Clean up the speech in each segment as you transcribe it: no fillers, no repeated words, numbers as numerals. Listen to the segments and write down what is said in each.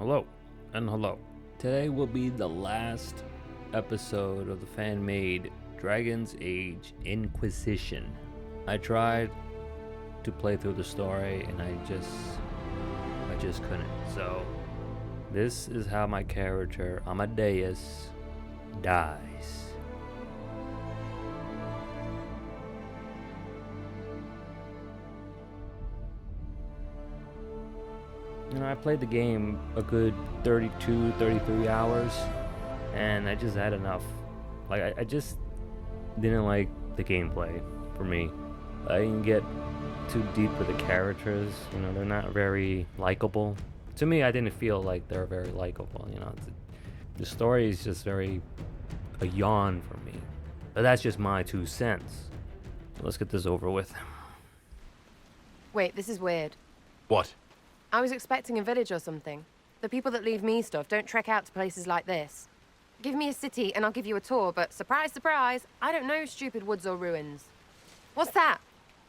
Hello, and hello. Today will be the last episode of the fan-made Dragon's Age Inquisition. I tried to play through the story and I just couldn't. So this is how my character Amadeus dies. I played the game a good 32, 33 hours, and I just had enough. I just didn't like the gameplay for me. I didn't get too deep with the characters. They're not very likable. To me, I didn't feel like they're very likable. The story is just a yawn for me. But that's just my 2 cents. So let's get this over with. Wait, this is weird. What? I was expecting a village or something. The people that leave me stuff don't trek out to places like this. Give me a city and I'll give you a tour, but surprise, surprise, I don't know stupid woods or ruins. What's that?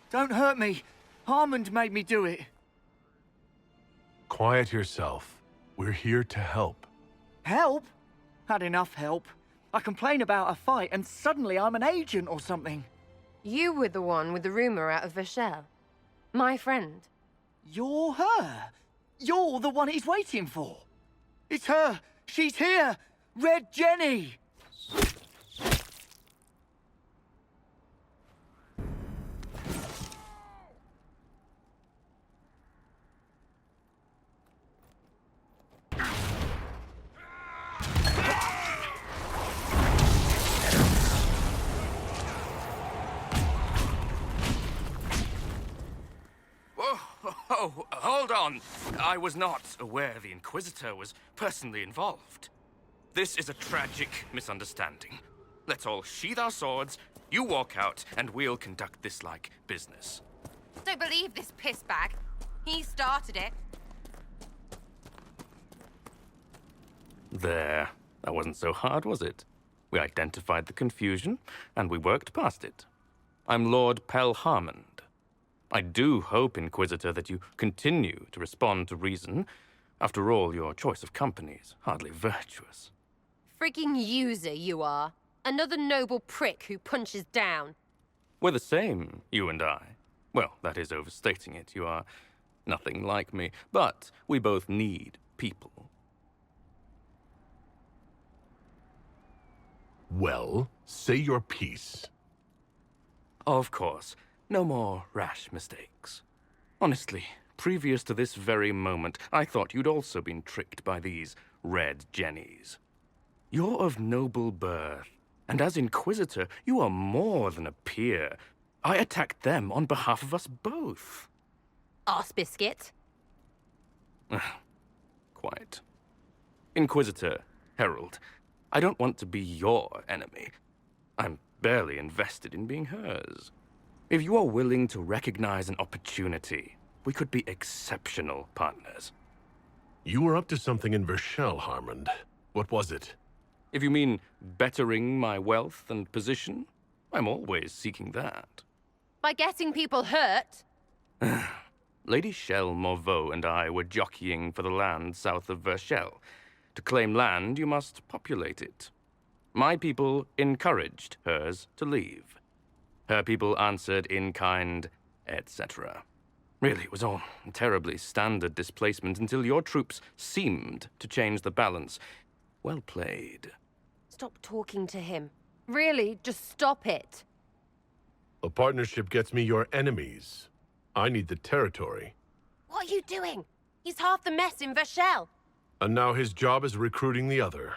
Don't hurt me. Harmond made me do it. Quiet yourself. We're here to help. Help? Had enough help. I complain about a fight and suddenly I'm an agent or something. You were the one with the rumor out of Vashel. My friend. You're her. You're the one he's waiting for. It's her. She's here. Red Jenny. Oh, hold on. I was not aware the Inquisitor was personally involved. This is a tragic misunderstanding. Let's all sheath our swords, you walk out, and we'll conduct this like business. Don't believe this pissbag. He started it. There. That wasn't so hard, was it? We identified the confusion, and we worked past it. I'm Lord Harmond. I do hope, Inquisitor, that you continue to respond to reason. After all, your choice of company is hardly virtuous. Freaking user, you are. Another noble prick who punches down. We're the same, you and I. Well, that is overstating it. You are nothing like me. But we both need people. Well, say your piece. Of course. No more rash mistakes. Honestly, previous to this very moment, I thought you'd also been tricked by these red jennies. You're of noble birth, and as Inquisitor, you are more than a peer. I attacked them on behalf of us both. Arse biscuit. Quite. Inquisitor, Herald, I don't want to be your enemy. I'm barely invested in being hers. If you are willing to recognize an opportunity, we could be exceptional partners. You were up to something in Vashel, Harmond. What was it? If you mean bettering my wealth and position, I'm always seeking that. By getting people hurt? Lady Shell Morveau and I were jockeying for the land south of Vashel. To claim land, you must populate it. My people encouraged hers to leave. Her people answered in kind, etc. Really, it was all terribly standard displacement until your troops seemed to change the balance. Well played. Stop talking to him. Really, just stop it. A partnership gets me your enemies. I need the territory. What are you doing? He's half the mess in Vashel. And now his job is recruiting the other.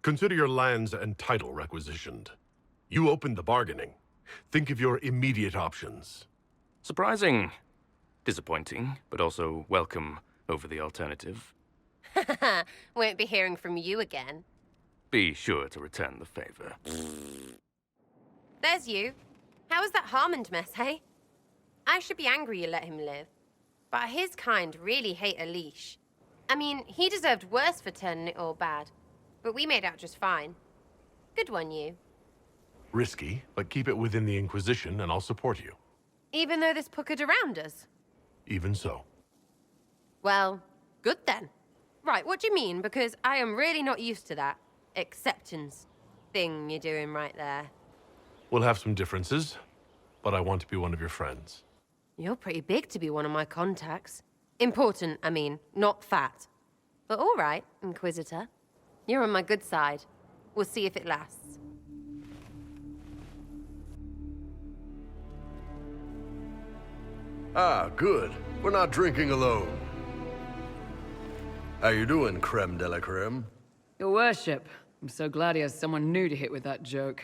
Consider your lands and title requisitioned. You opened the bargaining. Think of your immediate options. Surprising. Disappointing, but also welcome over the alternative. Won't be hearing from you again. Be sure to return the favor. There's you. How was that Harmond mess, hey? I should be angry you let him live. But his kind really hate a leash. I mean, he deserved worse for turning it all bad. But we made out just fine. Good one, you. Risky, but keep it within the Inquisition and I'll support you. Even though this puckered around us? Even so. Well, good then. Right, what do you mean? Because I am really not used to that acceptance thing you're doing right there. We'll have some differences, but I want to be one of your friends. You're pretty big to be one of my contacts. Important, I mean, not fat. But all right, Inquisitor. You're on my good side. We'll see if it lasts. Ah, good. We're not drinking alone. How you doing, creme de la creme? Your worship. I'm so glad he has someone new to hit with that joke.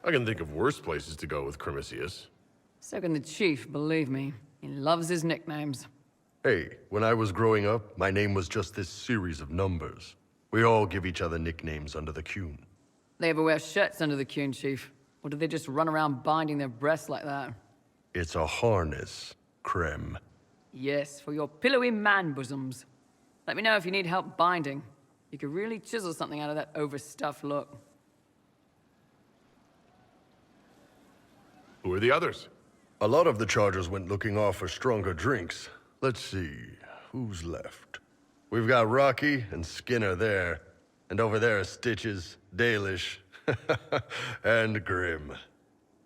I can think of worse places to go with Crimicius. So can the chief, believe me. He loves his nicknames. Hey, when I was growing up, my name was just this series of numbers. We all give each other nicknames under the Qun. They ever wear shirts under the Qun, chief? Or do they just run around binding their breasts like that? It's a harness, creme. Yes, for your pillowy man-bosoms. Let me know if you need help binding. You could really chisel something out of that overstuffed look. Who are the others? A lot of the chargers went looking off for stronger drinks. Let's see, who's left? We've got Rocky and Skinner there. And over there are Stitches, Dalish, and Grim.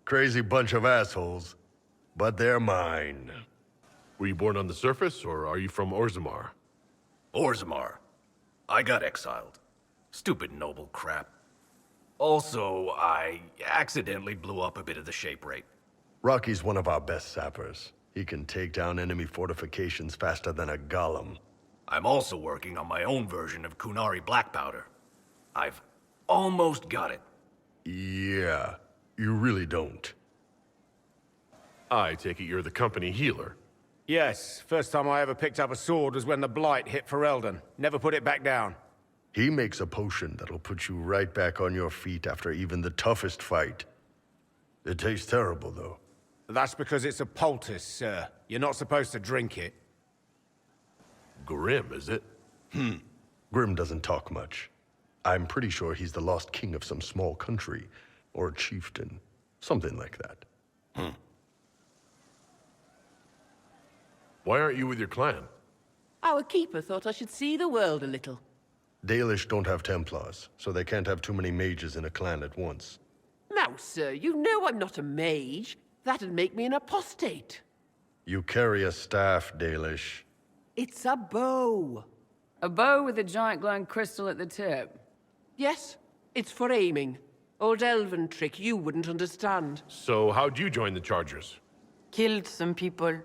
Crazy bunch of assholes, but they're mine. Were you born on the surface, or are you from Orzammar? Orzammar. I got exiled. Stupid noble crap. Also, I accidentally blew up a bit of the shape rate. Rocky's one of our best sappers. He can take down enemy fortifications faster than a golem. I'm also working on my own version of Kunari black powder. I've almost got it. Yeah, you really don't. I take it you're the company healer. Yes, first time I ever picked up a sword was when the Blight hit Ferelden. Never put it back down. He makes a potion that'll put you right back on your feet after even the toughest fight. It tastes terrible, though. That's because it's a poultice, sir. You're not supposed to drink it. Grim, is it? Grim doesn't talk much. I'm pretty sure he's the lost king of some small country, or a chieftain. Something like that. Why aren't you with your clan? Our keeper thought I should see the world a little. Dalish don't have templars, so they can't have too many mages in a clan at once. Now, sir, you know I'm not a mage. That'd make me an apostate. You carry a staff, Dalish. It's a bow. A bow with a giant glowing crystal at the tip. Yes, it's for aiming. Old elven trick you wouldn't understand. So how'd you join the Chargers? Killed some people.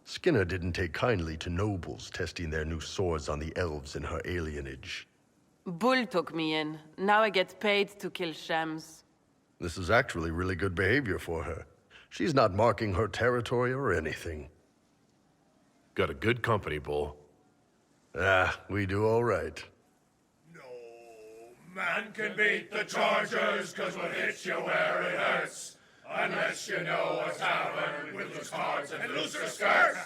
Skinner didn't take kindly to nobles testing their new swords on the elves in her alienage. Bull took me in. Now I get paid to kill shams. This is actually really good behavior for her. She's not marking her territory or anything. Got a good company, Bull. Ah, we do all right. No man can beat the Chargers, 'cause we'll hit you where it hurts. Unless you know a tavern with loose cards and looser skirts.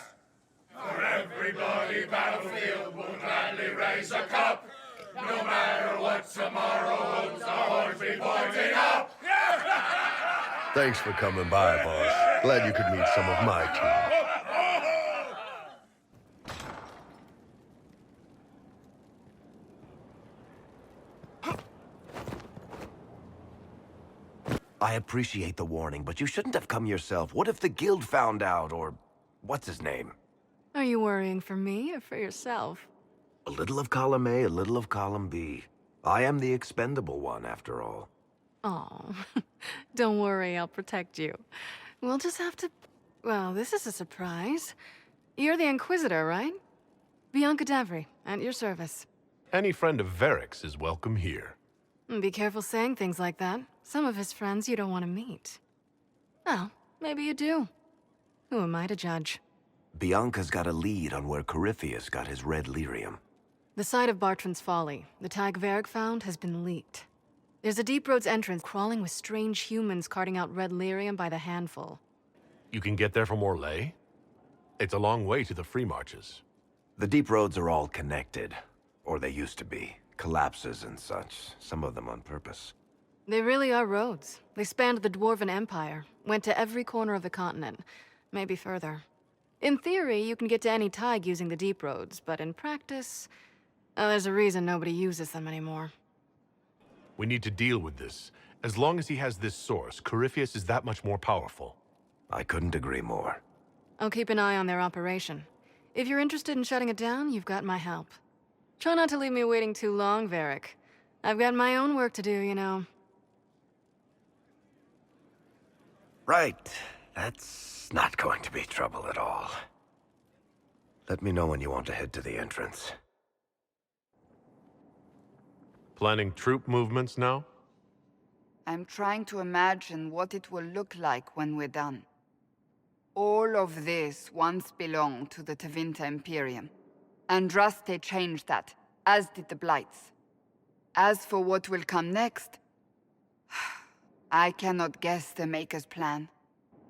For every bloody battlefield we'll gladly raise a cup. No matter what tomorrow holds, our horns be pointing up. Thanks for coming by, boss. Glad you could meet some of my team. I appreciate the warning, but you shouldn't have come yourself. What if the guild found out, or what's his name? Are you worrying for me or for yourself? A little of column A, a little of column B. I am the expendable one, after all. Oh, don't worry, I'll protect you. We'll just have to... Well, this is a surprise. You're the Inquisitor, right? Bianca Davry, at your service. Any friend of Varric's is welcome here. Be careful saying things like that. Some of his friends you don't want to meet. Well, maybe you do. Who am I to judge? Bianca's got a lead on where Corypheus got his red lyrium. The site of Bartran's Folly, the tag Varric found, has been leaked. There's a deep roads entrance crawling with strange humans carting out red lyrium by the handful. You can get there from Orlais? It's a long way to the free marches. The deep roads are all connected. Or they used to be. Collapses and such, some of them on purpose. They really are roads. They spanned the Dwarven Empire, went to every corner of the continent, maybe further. In theory, you can get to any tag using the deep roads, but in practice, There's a reason nobody uses them anymore. We need to deal with this. As long as he has this source, Corypheus is that much more powerful. I couldn't agree more. I'll keep an eye on their operation. If you're interested in shutting it down, you've got my help. Try not to leave me waiting too long, Varric. I've got my own work to do, you know. Right. That's not going to be trouble at all. Let me know when you want to head to the entrance. Planning troop movements now? I'm trying to imagine what it will look like when we're done. All of this once belonged to the Tevinter Imperium. Andraste changed that, as did the Blights. As for what will come next, I cannot guess the Maker's plan.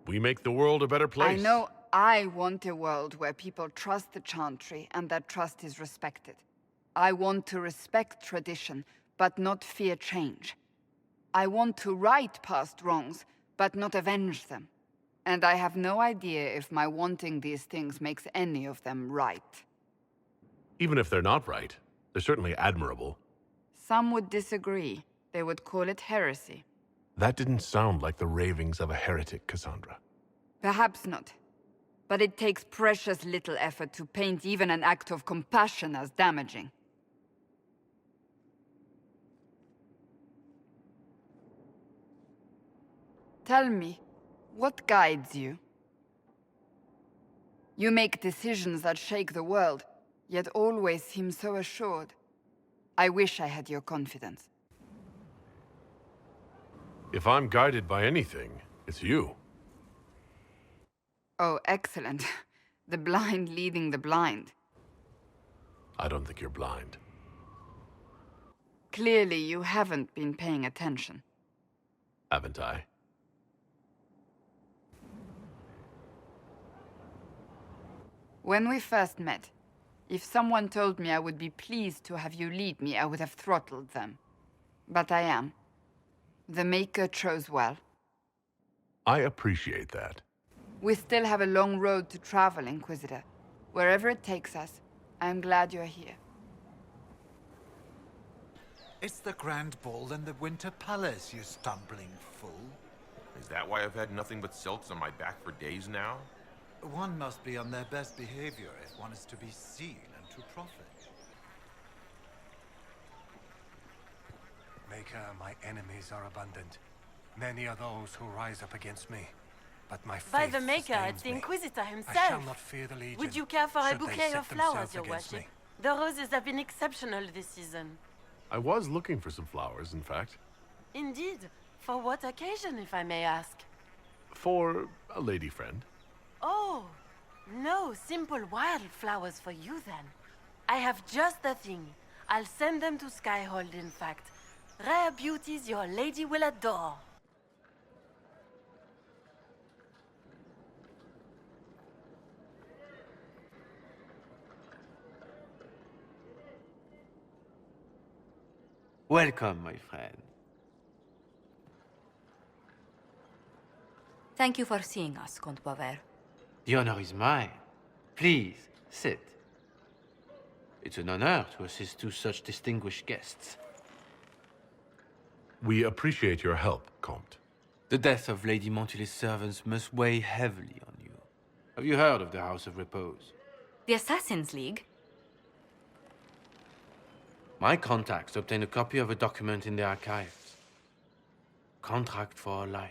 We make the world a better place. I know I want a world where people trust the Chantry and that trust is respected. I want to respect tradition, but not fear change. I want to right past wrongs, but not avenge them. And I have no idea if my wanting these things makes any of them right. Even if they're not right, they're certainly admirable. Some would disagree. They would call it heresy. That didn't sound like the ravings of a heretic, Cassandra. Perhaps not. But it takes precious little effort to paint even an act of compassion as damaging. Tell me, what guides you? You make decisions that shake the world, yet always seem so assured. I wish I had your confidence. If I'm guided by anything, it's you. Oh, excellent. The blind leading the blind. I don't think you're blind. Clearly, you haven't been paying attention. Haven't I? When we first met, if someone told me I would be pleased to have you lead me, I would have throttled them. But I am. The Maker chose well. I appreciate that. We still have a long road to travel, Inquisitor. Wherever it takes us, I'm glad you're here. It's the Grand Ball in the Winter Palace, you stumbling fool. Is that why I've had nothing but silks on my back for days now? One must be on their best behavior if one is to be seen and to profit. Maker, my enemies are abundant. Many are those who rise up against me. But my faith By the Maker, sustains it's the me. Inquisitor I himself. shall not fear the Legion. Would you care for a should they bouquet set of flowers, themselves Your against Worship? me. The roses have been exceptional this season. I was looking for some flowers, in fact. Indeed. For what occasion, if I may ask? For a lady friend. Oh, no simple wildflowers for you then. I have just the thing. I'll send them to Skyhold, in fact. Rare beauties your lady will adore. Welcome, my friend. Thank you for seeing us, Comte Bover. The honor is mine. Please, sit. It's an honor to assist two such distinguished guests. We appreciate your help, Comte. The death of Lady Montily's servants must weigh heavily on you. Have you heard of the House of Repose? The Assassin's League? My contacts obtained a copy of a document in the archives. Contract for life.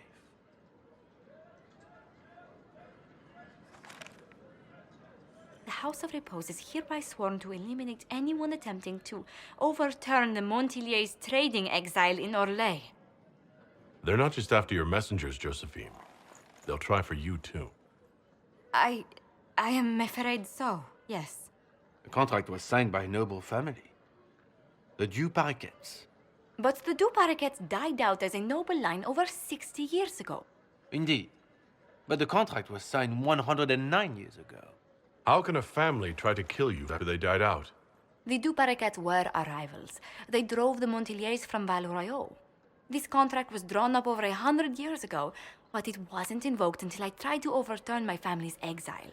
The House of Repose is hereby sworn to eliminate anyone attempting to overturn the Montiliers' trading exile in Orlais. They're not just after your messengers, Josephine. They'll try for you, too. I am afraid so, yes. The contract was signed by a noble family. The Du Paraquets. But the Du Paraquets died out as a noble line over 60 years ago. Indeed. But the contract was signed 109 years ago. How can a family try to kill you after they died out? The Du Paraquets were our rivals. They drove the Montiliers from Val Royaux. This contract was drawn up over 100 years ago, but it wasn't invoked until I tried to overturn my family's exile.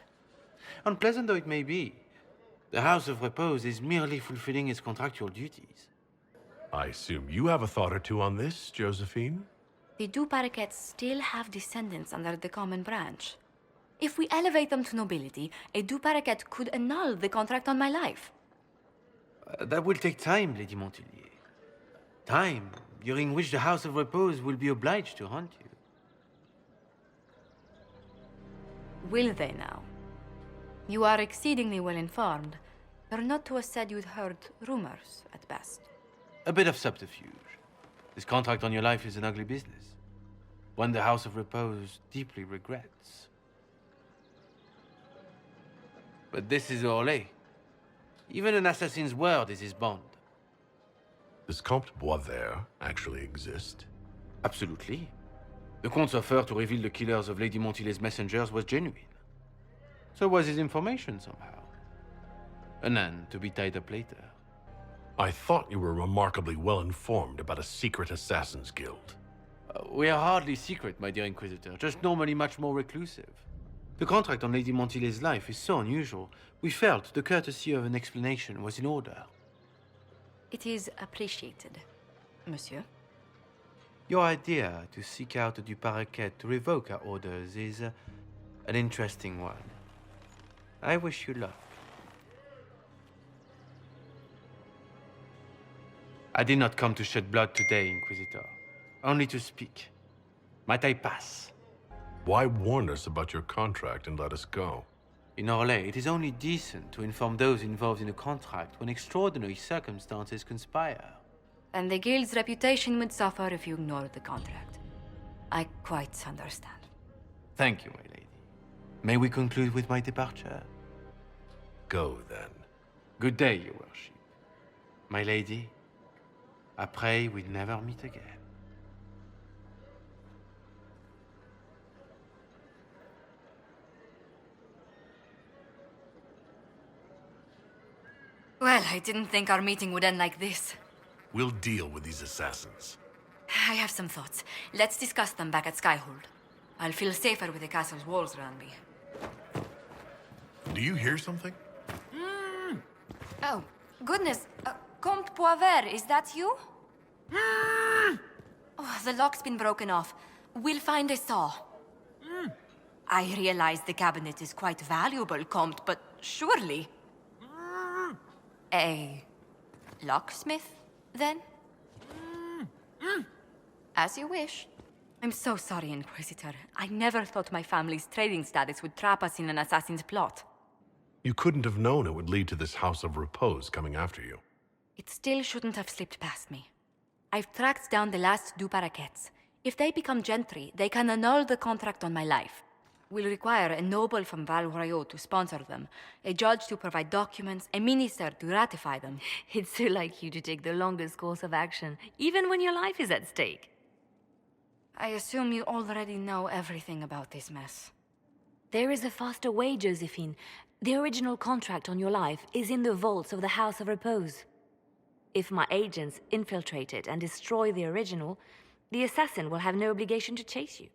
Unpleasant though it may be, The House of Repose is merely fulfilling its contractual duties. I assume you have a thought or two on this, Josephine? The Duparakets still have descendants under the common branch. If we elevate them to nobility, a Duparaket could annul the contract on my life. That will take time, Lady Montillier. Time during which the House of Repose will be obliged to hunt you. Will they now? You are exceedingly well informed. You're not to have said you'd heard rumors, at best. A bit of subterfuge. This contract on your life is an ugly business. One the House of Repose deeply regrets. But this is Orlais. Even an assassin's word is his bond. Does Comte Boisvert actually exist? Absolutely. The Comte's offer to reveal the killers of Lady Montillet's messengers was genuine. So was his information somehow. An end to be tied up later. I thought you were remarkably well informed about a secret assassins guild. We are hardly secret, my dear Inquisitor, just normally much more reclusive. The contract on Lady Montillet's life is so unusual, we felt the courtesy of an explanation was in order. It is appreciated, monsieur. Your idea to seek out the Duparaket to revoke our orders is an interesting one. I wish you luck. I did not come to shed blood today, Inquisitor. Only to speak. Might I pass? Why warn us about your contract and let us go? In Orlais, it is only decent to inform those involved in a contract when extraordinary circumstances conspire. And the guild's reputation would suffer if you ignored the contract. I quite understand. Thank you, my lady. May we conclude with my departure? Go, then. Good day, your worship. My lady, I pray we never meet again. Well, I didn't think our meeting would end like this. We'll deal with these assassins. I have some thoughts. Let's discuss them back at Skyhold. I'll feel safer with the castle's walls around me. Do you hear something? Oh, goodness. Comte Boisvert, is that you? Oh, the lock's been broken off. We'll find a saw. I realize the cabinet is quite valuable, Comte, but surely... A locksmith, then? As you wish. I'm so sorry, Inquisitor. I never thought my family's trading status would trap us in an assassin's plot. You couldn't have known it would lead to this House of Repose coming after you. It still shouldn't have slipped past me. I've tracked down the last Duparakets. If they become gentry, they can annul the contract on my life. We'll require a noble from Val Royaux to sponsor them, a judge to provide documents, a minister to ratify them. It's so like you to take the longest course of action, even when your life is at stake. I assume you already know everything about this mess. There is a faster way, Josephine. The original contract on your life is in the vaults of the House of Repose. If my agents infiltrate it and destroy the original, the assassin will have no obligation to chase you.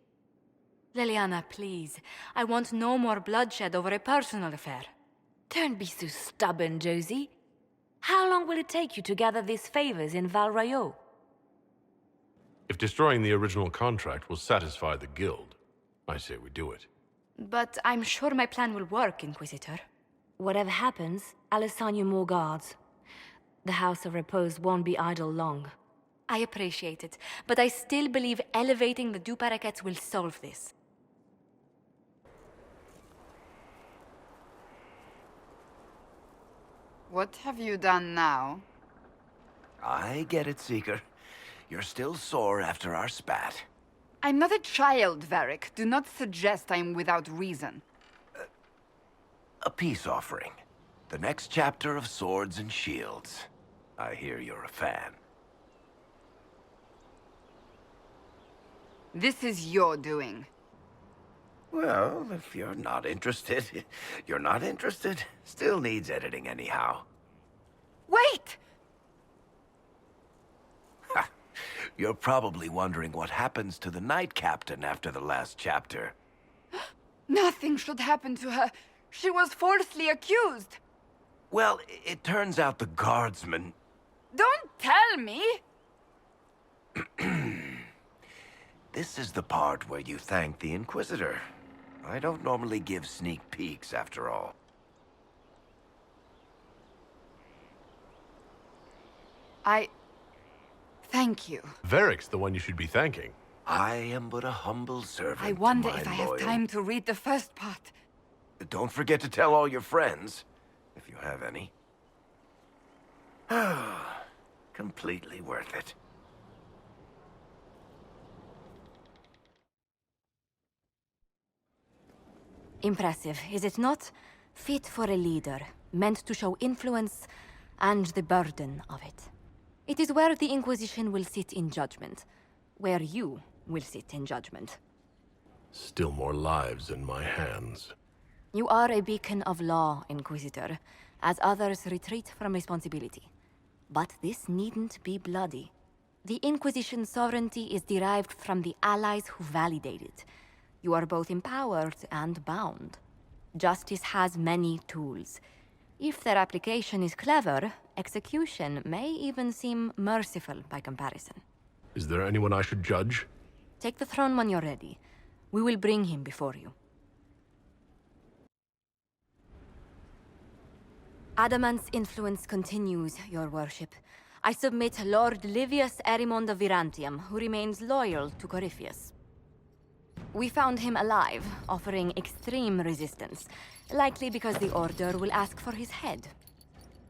Leliana, please. I want no more bloodshed over a personal affair. Don't be so stubborn, Josie. How long will it take you to gather these favors in Val Royaux? If destroying the original contract will satisfy the guild, I say we do it. But I'm sure my plan will work, Inquisitor. Whatever happens, I'll assign you more guards. The House of Repose won't be idle long. I appreciate it, but I still believe elevating the Duparakets will solve this. What have you done now? I get it, Seeker. You're still sore after our spat. I'm not a child, Varric. Do not suggest I'm without reason. A peace offering. The next chapter of Swords and Shields. I hear you're a fan. This is your doing. Well, if you're not interested, you're not interested. Still needs editing anyhow. Wait! You're probably wondering what happens to the Knight Captain after the last chapter. Nothing should happen to her. She was falsely accused. Well, it turns out the guardsmen... Don't tell me! This is the part where you thank the Inquisitor. I don't normally give sneak peeks, after all. Thank you. Varric's the one you should be thanking. I am but a humble servant. I wonder to if my I have loyal- time to read the first part. Don't forget to tell all your friends, if you have any. Completely worth it. Impressive, is it not? Fit for a leader, meant to show influence and the burden of it. It is where the Inquisition will sit in judgment, where you will sit in judgment. Still more lives in my hands. You are a beacon of law, Inquisitor, as others retreat from responsibility. But this needn't be bloody. The Inquisition's sovereignty is derived from the allies who validate it. You are both empowered and bound. Justice has many tools. If their application is clever, execution may even seem merciful by comparison. Is there anyone I should judge? Take the throne when you're ready. We will bring him before you. Adamant's influence continues, your worship. I submit Lord Livius Erimond of Virantium, who remains loyal to Corypheus. We found him alive, offering extreme resistance, likely because the Order will ask for his head.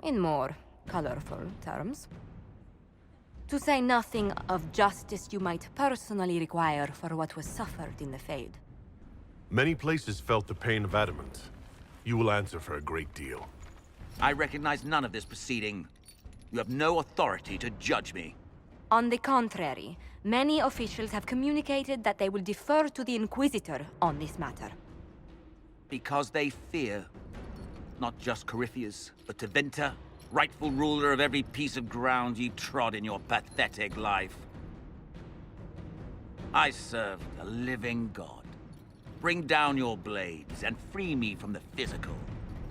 In more colorful terms. To say nothing of justice you might personally require for what was suffered in the Fade. Many places felt the pain of adamant. You will answer for a great deal. I recognize none of this proceeding. You have no authority to judge me. On the contrary, many officials have communicated that they will defer to the Inquisitor on this matter. Because they fear. Not just Corypheus, but Tevinter, rightful ruler of every piece of ground you trod in your pathetic life. I serve the living God. Bring down your blades and free me from the physical.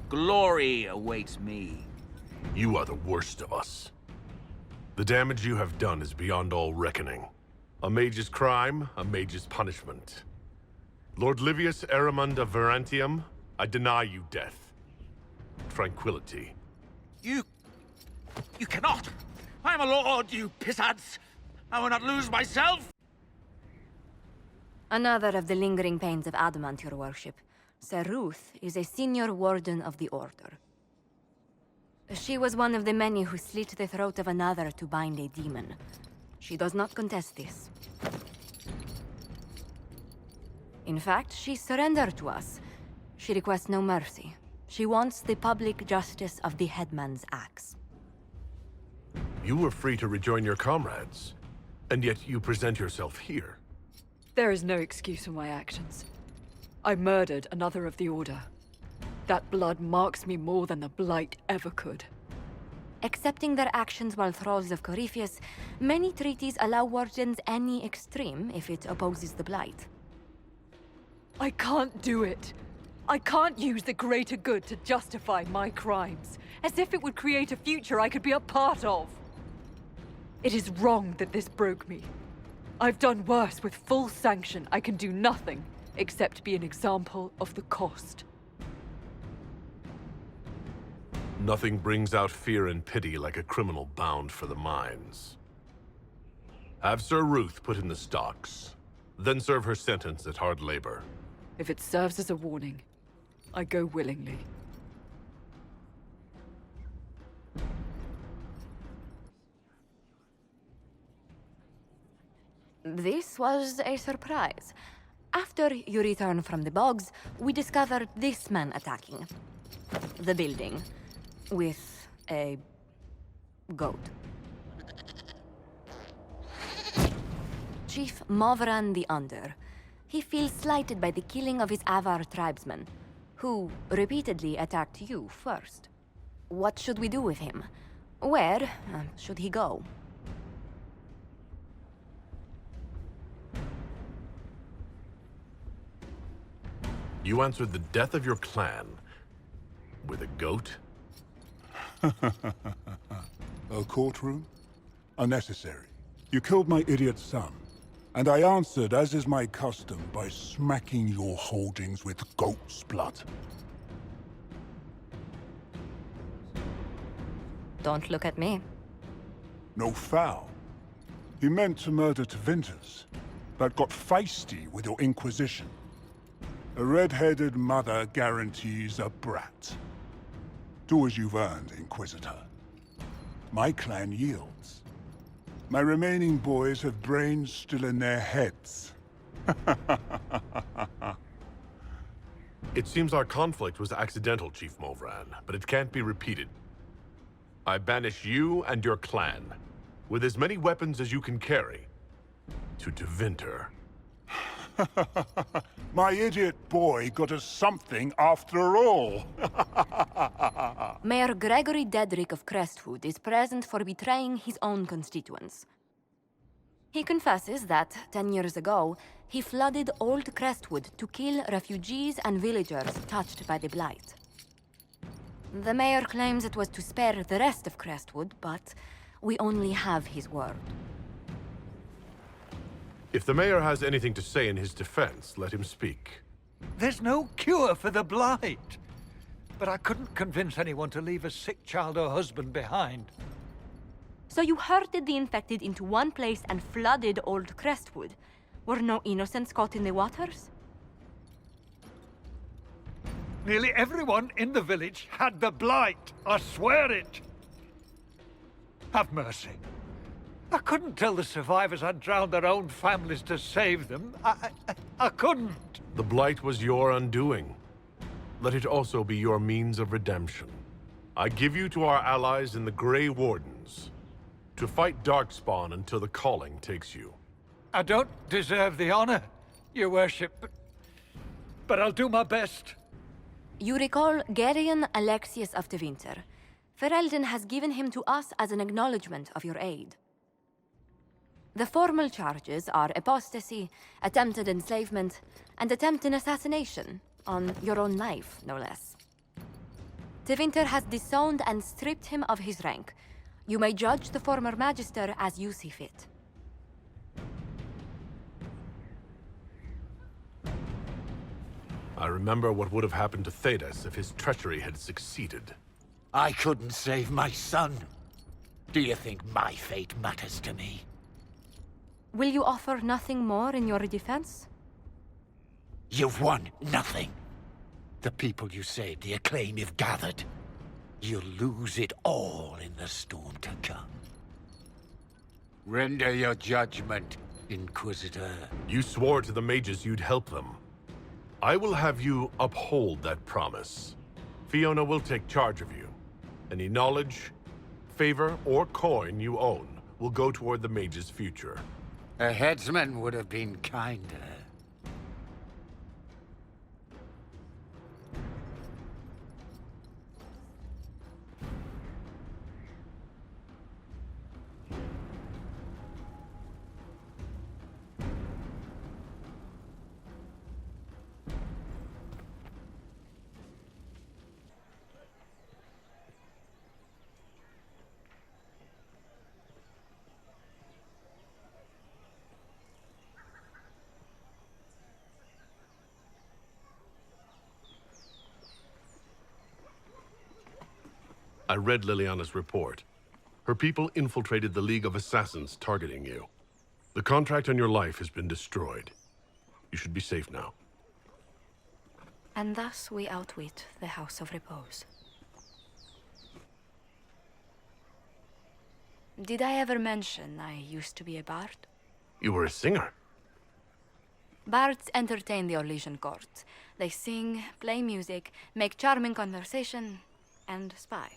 Glory awaits me. You are the worst of us. The damage you have done is beyond all reckoning. A mage's crime, a mage's punishment. Lord Livius Erimond of Virantium, I deny you death. Tranquility. You cannot! I am a lord, you pissants! I will not lose myself! Another of the lingering pains of Adamant, your worship. Sir Ruth is a senior warden of the Order. She was one of the many who slit the throat of another to bind a demon. She does not contest this. In fact, she surrendered to us. She requests no mercy. She wants the public justice of the headman's axe. You were free to rejoin your comrades, and yet you present yourself here. There is no excuse for my actions. I murdered another of the Order. That blood marks me more than the Blight ever could. Accepting their actions while thralls of Corypheus, many treaties allow wardens any extreme if it opposes the Blight. I can't do it. I can't use the greater good to justify my crimes, as if it would create a future I could be a part of. It is wrong that this broke me. I've done worse with full sanction. I can do nothing except be an example of the cost. Nothing brings out fear and pity like a criminal bound for the mines. Have Sir Ruth put in the stocks, then serve her sentence at hard labor. If it serves as a warning, I go willingly. This was a surprise. After you return from the bogs, we discovered this man attacking the building with a goat. Chief Movran the Under. He feels slighted by the killing of his Avar tribesmen, who repeatedly attacked you first. What should we do with him? Where should he go? You answered the death of your clan with a goat? A courtroom? Unnecessary. You killed my idiot son, and I answered, as is my custom, by smacking your holdings with goat's blood. Don't look at me. No foul. He meant to murder Tevinters, but got feisty with your Inquisition. A red-headed mother guarantees a brat. Do as you've earned, Inquisitor. My clan yields. My remaining boys have brains still in their heads. It seems our conflict was accidental, Chief Movran, but it can't be repeated. I banish you and your clan, with as many weapons as you can carry, to Tevinter. My idiot boy got us something after all. Mayor Gregory Dedrick of Crestwood is present for betraying his own constituents. He confesses that, 10 years ago, he flooded Old Crestwood to kill refugees and villagers touched by the Blight. The mayor claims it was to spare the rest of Crestwood, but we only have his word. If the mayor has anything to say in his defense, let him speak. There's no cure for the Blight. But I couldn't convince anyone to leave a sick child or husband behind. So you herded the infected into one place and flooded Old Crestwood? Were no innocents caught in the waters? Nearly everyone in the village had the Blight. I swear it. Have mercy. I couldn't tell the survivors I'd drowned their own families to save them. I couldn't. The Blight was your undoing. Let it also be your means of redemption. I give you to our allies in the Grey Wardens, to fight Darkspawn until the calling takes you. I don't deserve the honor, your worship, but I'll do my best. You recall Geryon Alexius of Tevinter. Ferelden has given him to us as an acknowledgement of your aid. The formal charges are apostasy, attempted enslavement, and attempted assassination, on your own life, no less. Tevinter has disowned and stripped him of his rank. You may judge the former Magister as you see fit. I remember what would have happened to Thedas if his treachery had succeeded. I couldn't save my son. Do you think my fate matters to me? Will you offer nothing more in your defense? You've won nothing. The people you saved, the acclaim you've gathered. You'll lose it all in the storm to come. Render your judgment, Inquisitor. You swore to the mages you'd help them. I will have you uphold that promise. Fiona will take charge of you. Any knowledge, favor, or coin you own will go toward the mage's future. A headsman would have been kinder. I read Liliana's report. Her people infiltrated the League of Assassins targeting you. The contract on your life has been destroyed. You should be safe now. And thus we outwit the House of Repose. Did I ever mention I used to be a bard? You were a singer. Bards entertain the Orlesian court. They sing, play music, make charming conversation, and spy.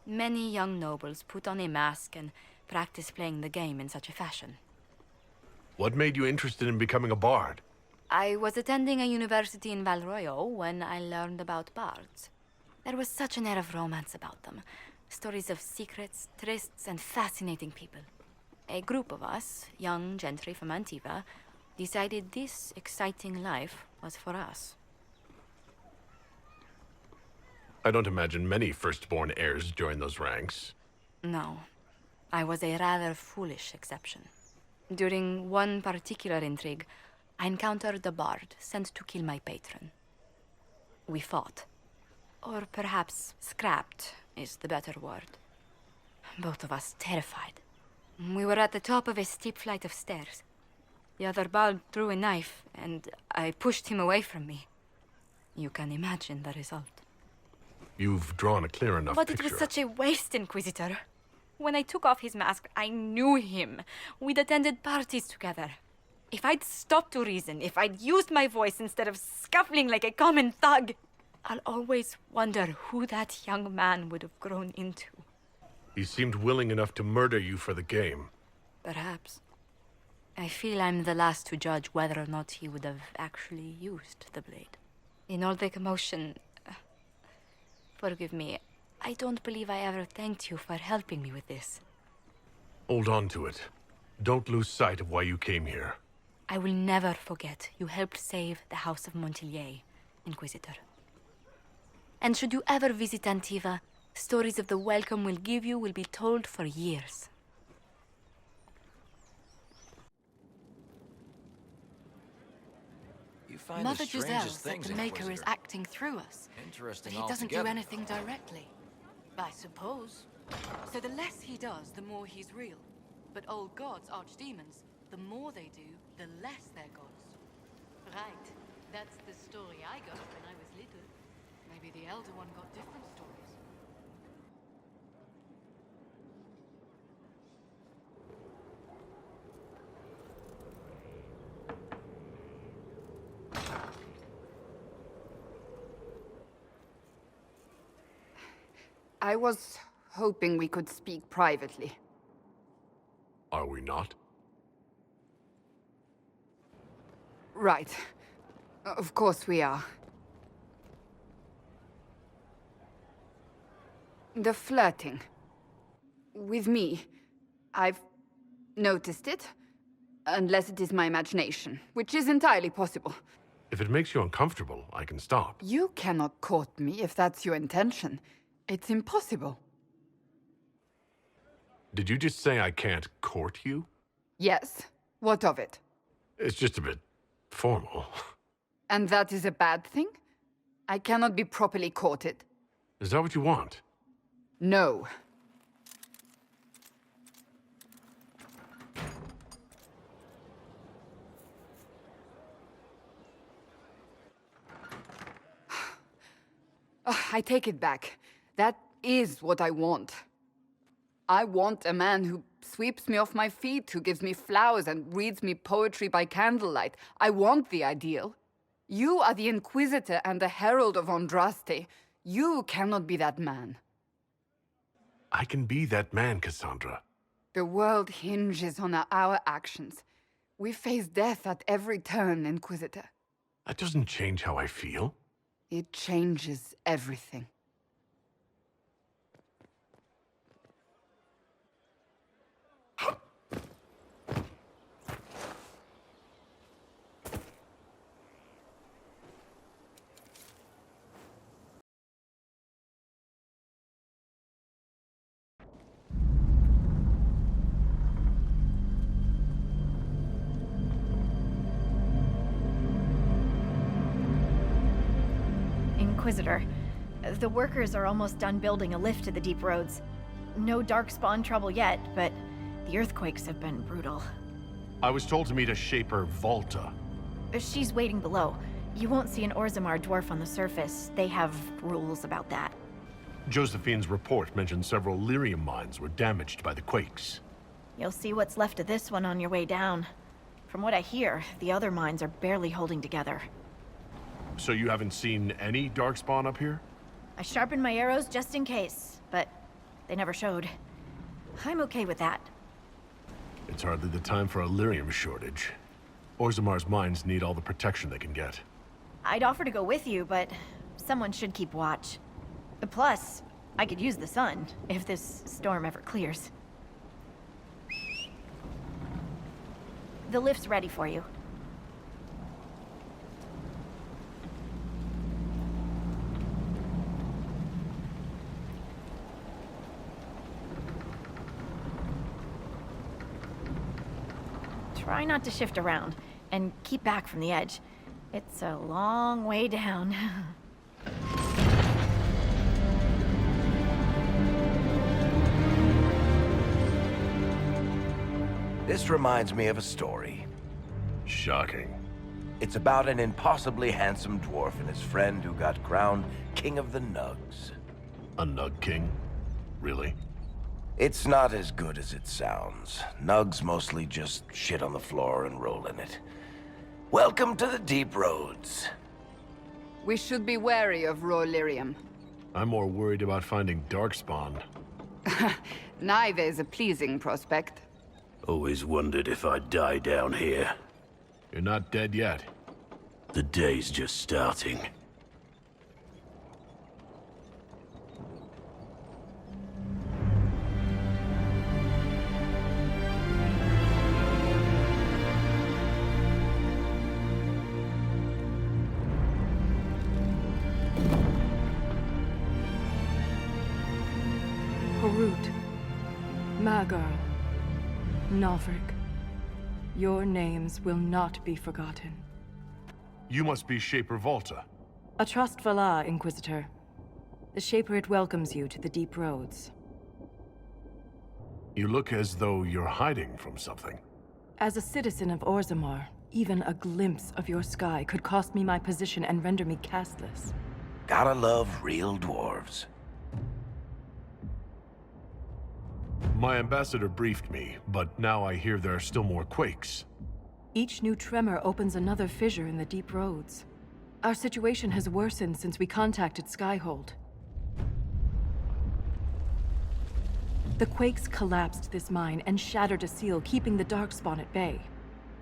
Many young nobles put on a mask and practice playing the game in such a fashion. What made you interested in becoming a bard? I was attending a university in Valroyo when I learned about bards. There was such an air of romance about them. Stories of secrets, trysts, and fascinating people. A group of us, young gentry from Antiva, decided this exciting life was for us. I don't imagine many firstborn heirs join those ranks. No. I was a rather foolish exception. During one particular intrigue, I encountered a bard sent to kill my patron. We fought. Or perhaps scrapped is the better word. Both of us terrified. We were at the top of a steep flight of stairs. The other bard threw a knife, and I pushed him away from me. You can imagine the result. You've drawn a clear enough But picture. it was such a waste, Inquisitor. When I took off his mask, I knew him. We'd attended parties together. If I'd stopped to reason, if I'd used my voice instead of scuffling like a common thug, I'll always wonder who that young man would have grown into. He seemed willing enough to murder you for the game. Perhaps. I feel I'm the last to judge whether or not he would have actually used the blade. In all the commotion... forgive me, I don't believe I ever thanked you for helping me with this. Hold on to it. Don't lose sight of why you came here. I will never forget you helped save the House of Montilyet, Inquisitor. And should you ever visit Antiva, stories of the welcome we'll give you will be told for years. You find Mother the strangest Giselle said things, the Maker is Inquisitor. acting through us. Interesting But he doesn't do altogether, anything directly. I suppose. So the less he does, the more he's real. But old gods, archdemons, the more they do, the less they're gods. Right. That's the story I got when I was little. Maybe the elder one got different stories. I was hoping we could speak privately. Are we not? Right. Of course we are. The flirting. With me. I've noticed it. Unless it is my imagination, which is entirely possible. If it makes you uncomfortable, I can stop. You cannot court me if that's your intention. It's impossible. Did you just say I can't court you? Yes. What of it? It's just a bit formal. And that is a bad thing? I cannot be properly courted. Is that what you want? No. I take it back. That is what I want. I want a man who sweeps me off my feet, who gives me flowers and reads me poetry by candlelight. I want the ideal. You are the Inquisitor and the Herald of Andraste. You cannot be that man. I can be that man, Cassandra. The world hinges on our actions. We face death at every turn, Inquisitor. That doesn't change how I feel. It changes everything. Inquisitor, the workers are almost done building a lift to the deep roads. No darkspawn trouble yet, but the earthquakes have been brutal. I was told to meet a Shaper Volta. She's waiting below. You won't see an Orzammar dwarf on the surface. They have rules about that. Josephine's report mentioned several lyrium mines were damaged by the quakes. You'll see what's left of this one on your way down. From what I hear, the other mines are barely holding together. So you haven't seen any darkspawn up here? I sharpened my arrows just in case, but they never showed. I'm okay with that. It's hardly the time for a lyrium shortage. Orzammar's mines need all the protection they can get. I'd offer to go with you, but someone should keep watch. Plus, I could use the sun if this storm ever clears. The lift's ready for you. try not to shift around, and keep back from the edge. It's a long way down. This reminds me of a story. Shocking. It's about an impossibly handsome dwarf and his friend who got crowned King of the Nugs. A Nug King? Really? It's not as good as it sounds. Nugs mostly just shit on the floor and roll in it. Welcome to the Deep Roads. We should be wary of raw lyrium. I'm more worried about finding Darkspawn. Neither is a pleasing prospect. Always wondered if I'd die down here. You're not dead yet. The day's just starting. Harut, Magar, Nalfric, your names will not be forgotten. You must be Shaper Volta. A trust Valar, Inquisitor. The Shaper it welcomes you to the Deep Roads. You look as though you're hiding from something. As a citizen of Orzammar, even a glimpse of your sky could cost me my position and render me castless. Gotta love real dwarves. My ambassador briefed me, but now I hear there are still more quakes. Each new tremor opens another fissure in the Deep Roads. Our situation has worsened since we contacted Skyhold. The quakes collapsed this mine and shattered a seal, keeping the Darkspawn at bay.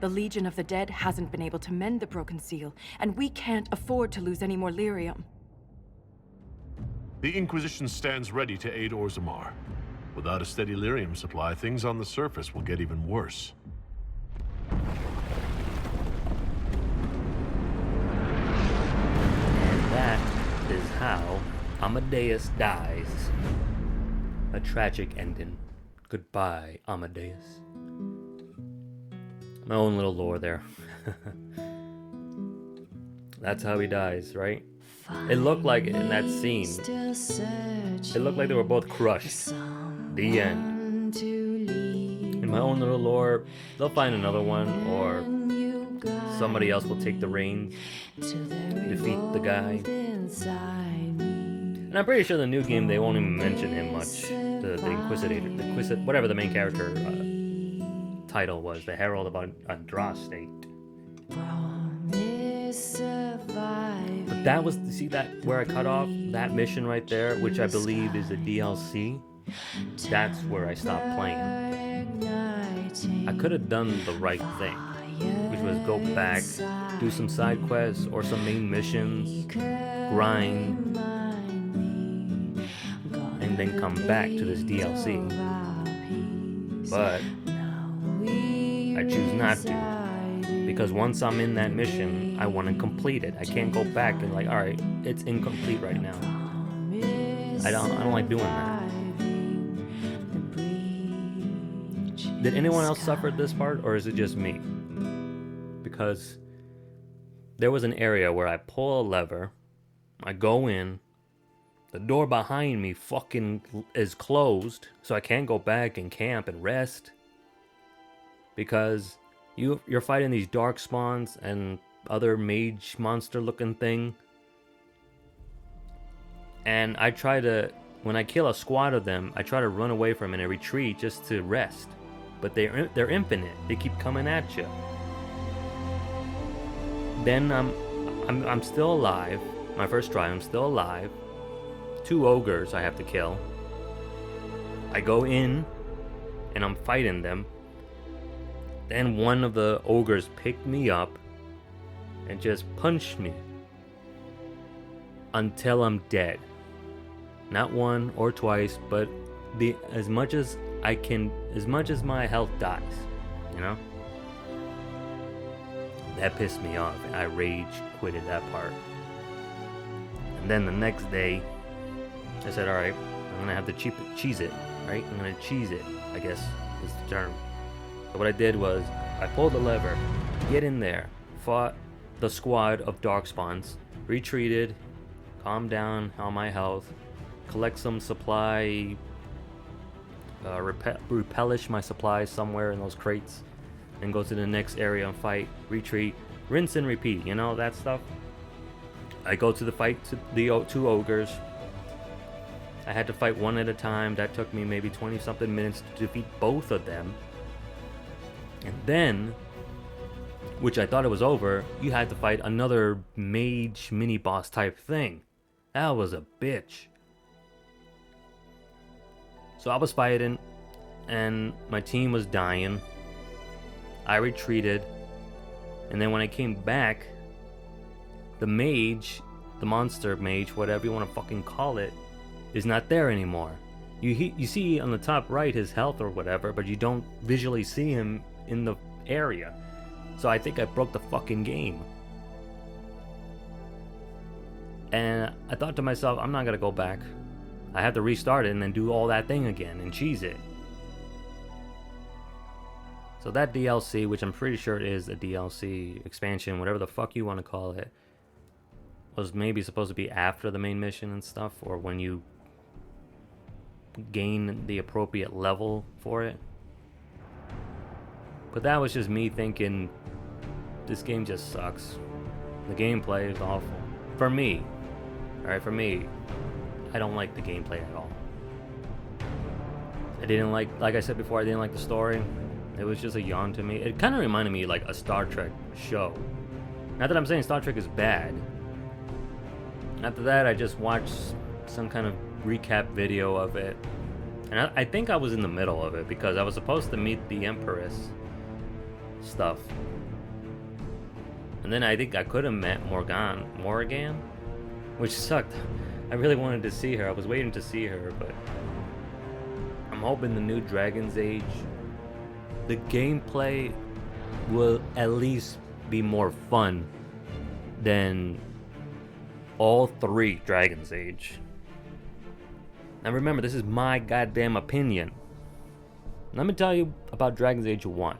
The Legion of the Dead hasn't been able to mend the broken seal, and we can't afford to lose any more lyrium. The Inquisition stands ready to aid Orzammar. Without a steady lyrium supply, things on the surface will get even worse. And that is how Amadeus dies. A tragic ending. Goodbye, Amadeus. My own little lore there. That's how he dies, right? It looked like in that scene, it looked like they were both crushed. The end. In my own little lore, they'll find another one, or somebody else will take the reins, defeat the guy. And I'm pretty sure the new game, they won't even mention him much. The Inquisitor, whatever the main character title was, the Herald of Andraste. But that was, see that, where I cut off, that mission right there, which I believe is a DLC, that's where I stopped playing. I could have done the right thing, which was go back, do some side quests or some main missions, grind, and then come back to this DLC. But I choose not to, because once I'm in that mission, I want to complete it. I can't go back and like, all right, it's incomplete right now. I don't like doing that. Did anyone else suffer at this part, or is it just me? Because there was an area where I pull a lever, I go in, the door behind me fucking is closed, so I can't go back and camp and rest. Because you're fighting these dark spawns and other mage monster looking thing. And I try to, when I kill a squad of them, I try to run away from it and retreat just to rest. But they're infinite. They keep coming at you. Then I'm still alive. My first try, I'm still alive. 2 ogres I have to kill. I go in and I'm fighting them. Then one of the ogres picked me up and just punched me until I'm dead. Not one or twice, but as much as I can, as much as my health dies, you know? That pissed me off. I rage quitted that part. And then the next day, I said, all right, I'm gonna have to cheese it, right? I'm gonna cheese it, I guess is the term. So what I did was, I pulled the lever, get in there, fought the squad of darkspawns, retreated, calmed down on my health, collect some supply, replenish my supplies somewhere in those crates, and go to the next area and fight, retreat, rinse and repeat, you know, that stuff. I go to the fight to the two ogres. I had to fight one at a time. That took me maybe 20 something minutes to defeat both of them. And then, which I thought it was over, you had to fight another mage mini boss type thing. That was a bitch. So I was fighting, and my team was dying. I retreated, and then when I came back, the mage, the monster mage, whatever you want to fucking call it, is not there anymore. You see on the top right his health or whatever, but you don't visually see him in the area. So I think I broke the fucking game. And I thought to myself, I'm not gonna go back. I have to restart it and then do all that thing again and cheese it. So that DLC, which I'm pretty sure is a DLC expansion, whatever the fuck you want to call it, was maybe supposed to be after the main mission and stuff, or when you gain the appropriate level for it. But that was just me thinking, this game just sucks. The gameplay is awful. For me. Alright, for me, I don't like the gameplay at all. I didn't like I said before, I didn't like the story. It was just a yawn to me. It kind of reminded me like a Star Trek show. Not that I'm saying Star Trek is bad. After that, I just watched some kind of recap video of it. And I think I was in the middle of it because I was supposed to meet the Empress stuff. And then I think I could have met Morrigan, which sucked. I really wanted to see her. I was waiting to see her, but I'm hoping the new Dragon's Age, the gameplay will at least be more fun than all three Dragon's Age. Now remember, this is my goddamn opinion. Let me tell you about Dragon's Age 1.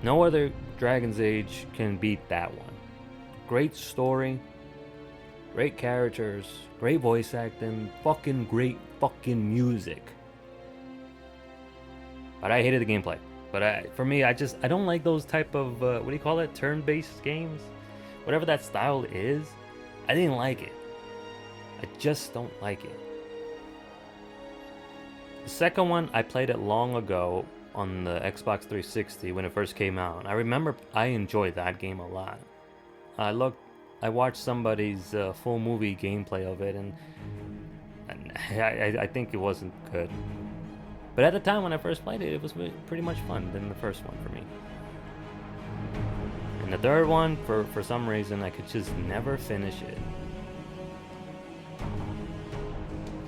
No other Dragon's Age can beat that one. Great story, great characters, great voice acting, fucking great fucking music. But I hated the gameplay. But for me, I don't like those type of, what do you call it? Turn-based games? Whatever that style is, I didn't like it. I just don't like it. The second one, I played it long ago on the Xbox 360 when it first came out. I remember I enjoyed that game a lot. I watched somebody's full movie gameplay of it, and I think it wasn't good. But at the time when I first played it, it was pretty much fun than the first one for me. And the third one, for some reason, I could just never finish it.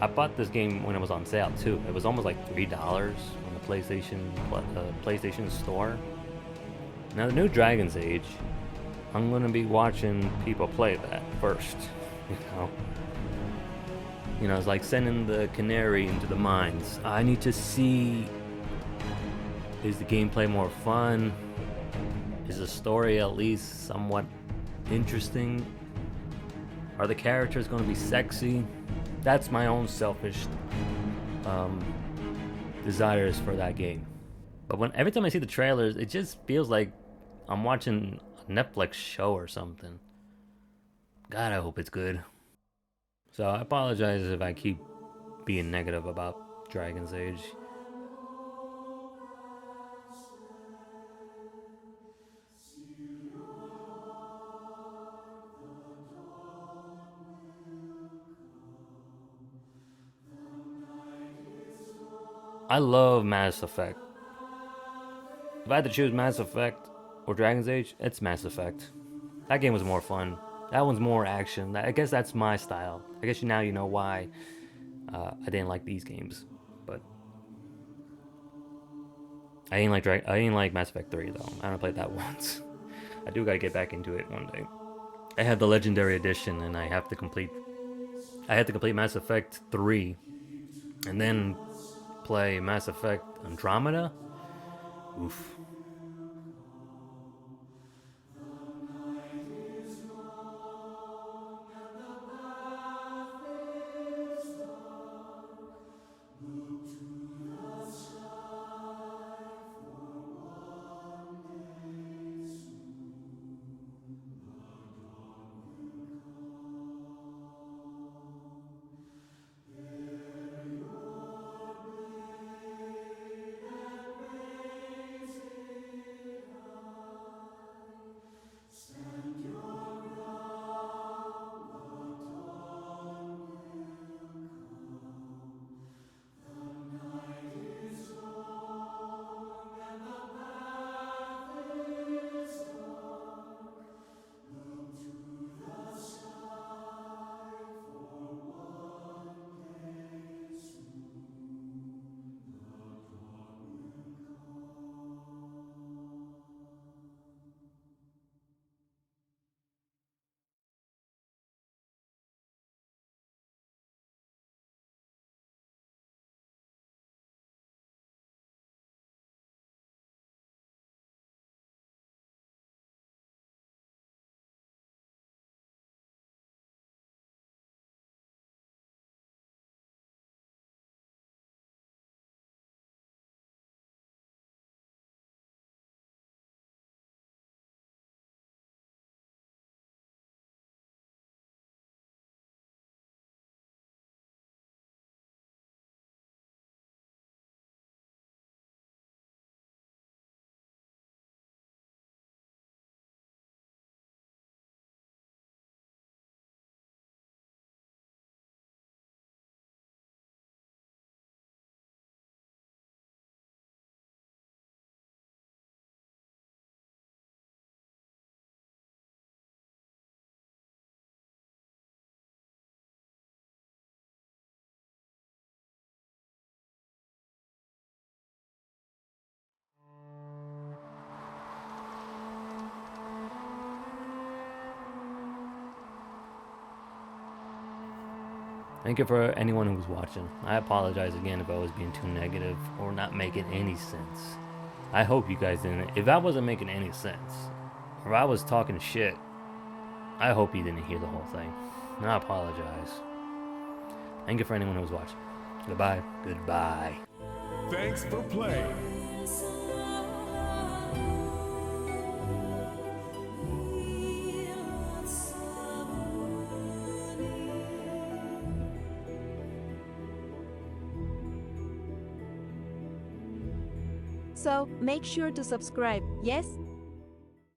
I bought this game when it was on sale too. It was almost like $3 on the PlayStation Store. Now the new Dragon's Age, I'm gonna be watching people play that first. You know, it's like sending the canary into the mines. I need to see, is the gameplay more fun? Is the story at least somewhat interesting? Are the characters going to be sexy? That's my own selfish desires for that game. But every time I see the trailers, it just feels like I'm watching a Netflix show or something. God, I hope it's good. So I apologize if I keep being negative about Dragon's Age. I love Mass Effect. If I had to choose Mass Effect or Dragon's Age, it's Mass Effect. That game was more fun. That one's more action. I guess that's my style. I guess now you know why I didn't like these games. But I ain't like Mass Effect 3 though. I only played that once. I do gotta get back into it one day. I had the Legendary Edition, and I had to complete Mass Effect 3, and then play Mass Effect Andromeda. Oof. Thank you for anyone who was watching. I apologize again if I was being too negative or not making any sense. I hope you guys didn't. If I wasn't making any sense, or if I was talking shit, I hope you didn't hear the whole thing. And I apologize. Thank you for anyone who was watching. Goodbye. Goodbye. Thanks for playing. So make sure to subscribe, yes?